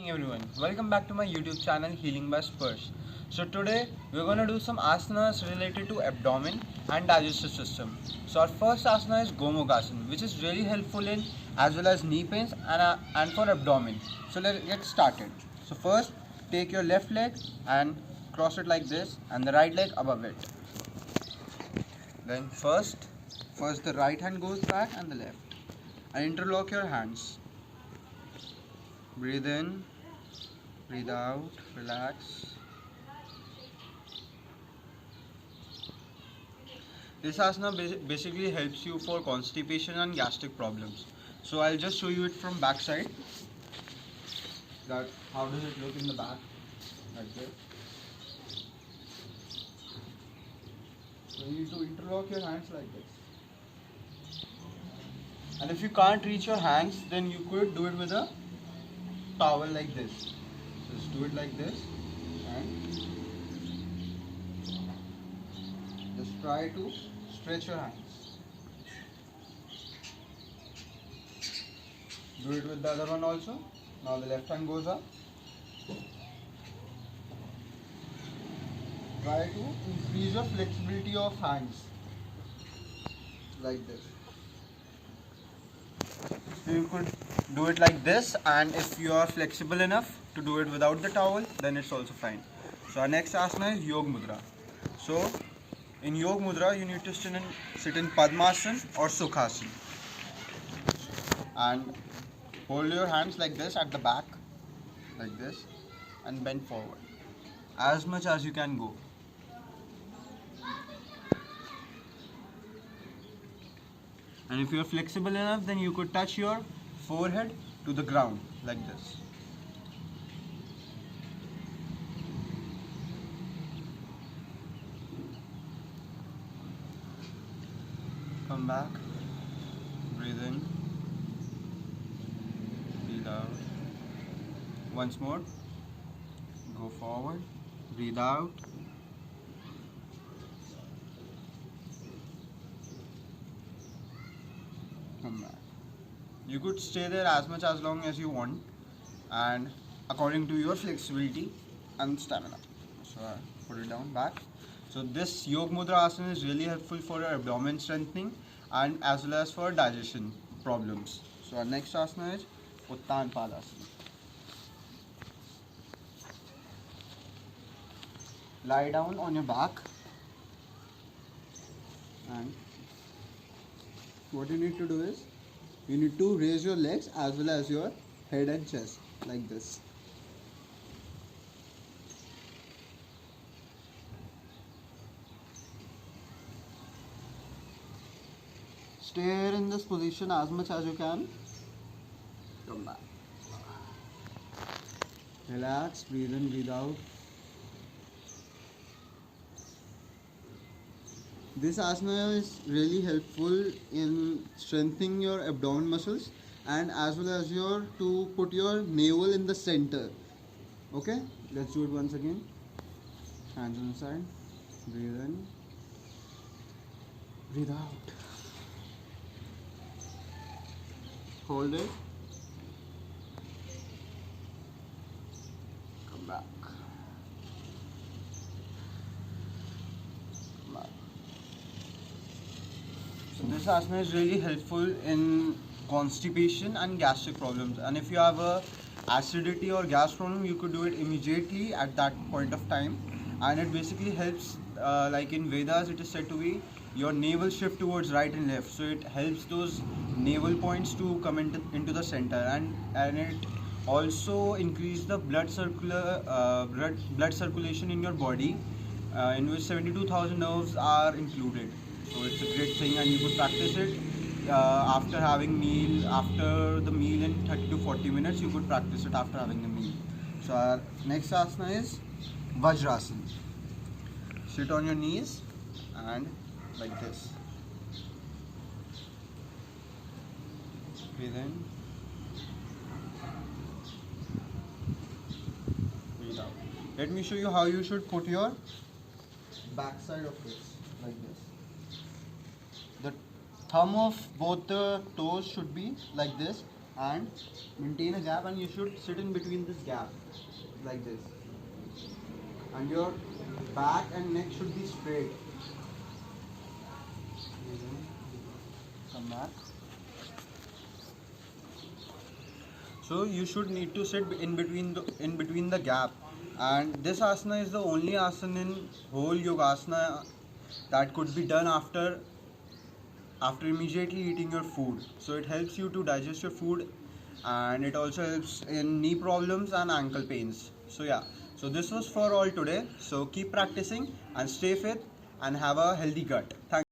morning everyone. Welcome back to my YouTube channel Healing by Spurs. So today we're going to do some asanas related to abdomen and digestive system. So our first asana is Gomukhasana, which is really helpful in as well as knee pains and for abdomen. So let's get started. So first take your left leg and cross it like this and the right leg above it. Then first the right hand goes back and the left. And interlock your hands. Breathe in, breathe out, relax. This asana basically helps you for constipation and gastric problems. So I'll just show you it from back side. That how does it look in the back? Like this. So you need to interlock your hands like this. And if you can't reach your hands, then you could do it with a towel like this. Just do it like this and just try to stretch your hands. Do it with the other one also. Now the left hand goes up. Try to increase your flexibility of hands like this. So you could do it like this, and if you are flexible enough to do it without the towel, then it's also fine. So our next asana is Yoga Mudra. So in Yoga Mudra, you need to sit in Padmasana or Sukhasana and hold your hands like this at the back, like this, and bend forward as much as you can go. And if you are flexible enough, then you could touch your forehead to the ground like this. Come back, breathe in, breathe out. Once more, go forward, breathe out. Come back. You could stay there as much as long as you want and according to your flexibility and stamina. So put it down back. So this Yoga Mudra asana is really helpful for your abdomen strengthening and as well as for digestion problems. So our next asana is Uttan Padasana. Lie down on your back and what you need to do is you need to raise your legs as well as your head and chest like this. Stay in this position as much as you can. Come back. Relax, breathe in, breathe out. This asana is really helpful in strengthening your abdomen muscles and as well as to put your navel in the center. Okay, let's do it once again. Hands on the side. Breathe in. Breathe out. Hold it. Come back. So this asana is really helpful in constipation and gastric problems. And if you have a acidity or gas problem, you could do it immediately at that point of time. And it basically helps, like in Vedas, it is said to be your navel shift towards right and left. So it helps those navel points to come into the center, and it also increase the blood circulation in your body, in which 72,000 nerves are included. So it's a great thing, and you could practice it after the meal in 30 to 40 minutes. You could practice it after having the meal. So our next asana is Vajrasana. Sit on your knees and like this. Breathe in. Breathe out. Let me show you how you should put your back side of it like this. The thumb of both the toes should be like this and maintain a gap, and you should sit in between this gap like this, and your back and neck should be straight. Come back. So you should need to sit in between the gap, and this asana is the only asana in whole yogasana that could be done after immediately eating your food. So it helps you to digest your food, and it also helps in knee problems and ankle pains. So yeah, so this was for all today. So keep practicing and stay fit and have a healthy gut. Thank